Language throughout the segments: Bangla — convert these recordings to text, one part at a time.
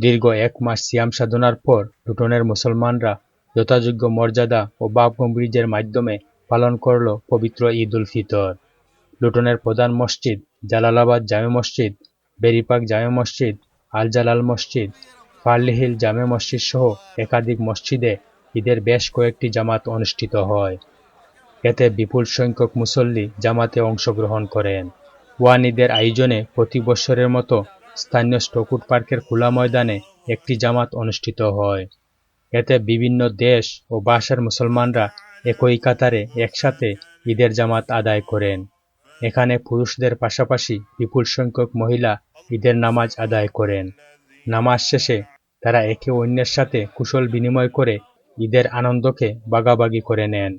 দীর্ঘ ১ মাস সিয়াম সাধনার পর লুটনের মুসলমানরা যথাযোগ্য মর্যাদা ও ভাব-গম্ভীর্যের মাধ্যমে পালন করল পবিত্র ঈদ উল ফিতর। লুটনের প্রধান মসজিদ জালালাবাদ জামে মসজিদ, বেরিপাক জামে মসজিদ, আল জালাল মসজিদ, ফার্লি হিল জামে মসজিদ সহ একাধিক মসজিদে ঈদের বেশ কয়েকটি জামাত অনুষ্ঠিত হয়। এতে বিপুল সংখ্যক মুসল্লি জামাতে অংশগ্রহণ করেন। ওয়ান ঈদের আয়োজনে প্রতি বছরের মতো স্থানীয় স্টকউড পার্কের খোলা ময়দানে একটি জামাত অনুষ্ঠিত হয়। এতে বিভিন্ন দেশ ও ভাষার মুসলমানরা একই কাতারে একসাথে ঈদের জামাত আদায় করেন। এখানে পুরুষদের পাশাপাশি বিপুল সংখ্যক মহিলা ঈদের নামাজ আদায় করেন। নামাজ শেষে তারা একে অন্যের সাথে কুশল বিনিময় করে ঈদের আনন্দকে ভাগাভাগি করে নেন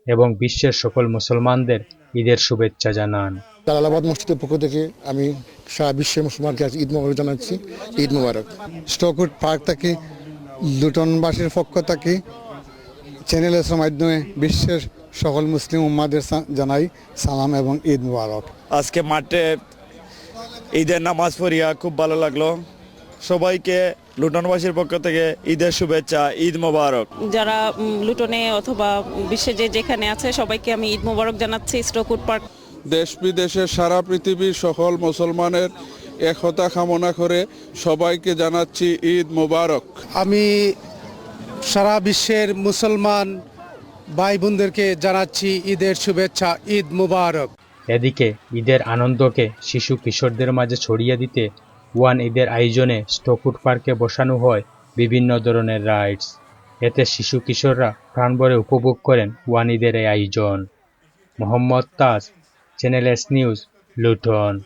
এবং বিশ্বের সকল মুসলমানদের ঈদের শুভেচ্ছা জানান। জালালাবাদ মসজিদের পক্ষ থেকে আমি সারা বিশ্বের মুসলমানকে ঈদ মোবারক জানাচ্ছি। ঈদ মোবারক। স্টকউড পার্ক থেকে লুটনবাসীর পক্ষ থেকে চ্যানেল এর মাধ্যমে বিশ্বের সকল মুসলিম উম্মাদের জানাই সালাম এবং ঈদ মোবারক। আজকে মাঠে ঈদের নামাজ পড়িয়া খুব ভালো লাগলো। সবাইকে লুটনবাসীর পক্ষ থেকে ঈদের শুভেচ্ছা, ঈদ মোবারক। যারা লুটনে অথবা বিশ্বে যেখানে আছে সবাইকে আমি ঈদ মোবারক জানাচ্ছি। স্টকউড পার্ক দেশ বিদেশের সারা পৃথিবীর সকল মুসলমানের একতা কামনা করে সবাইকে জানাচ্ছি ঈদ মোবারক। আমি সারা বিশ্বের মুসলমান ভাই বোনদেরকে জানাচ্ছি ঈদের শুভেচ্ছা, ঈদ মোবারক। এদিকে ঈদের আনন্দকে শিশু কিশোরদের মাঝে ছড়িয়ে দিতে ওয়ান ঈদের আয়োজনে স্টকউড পার্কে বসানো হয় বিভিন্ন ধরনের রাইডস। এতে শিশু কিশোররা প্রাণভরে উপভোগ করেন ওয়ান ঈদের এই আয়োজন। মোহাম্মদ তাজ, চ্যানেল এস নিউজ, লুটন।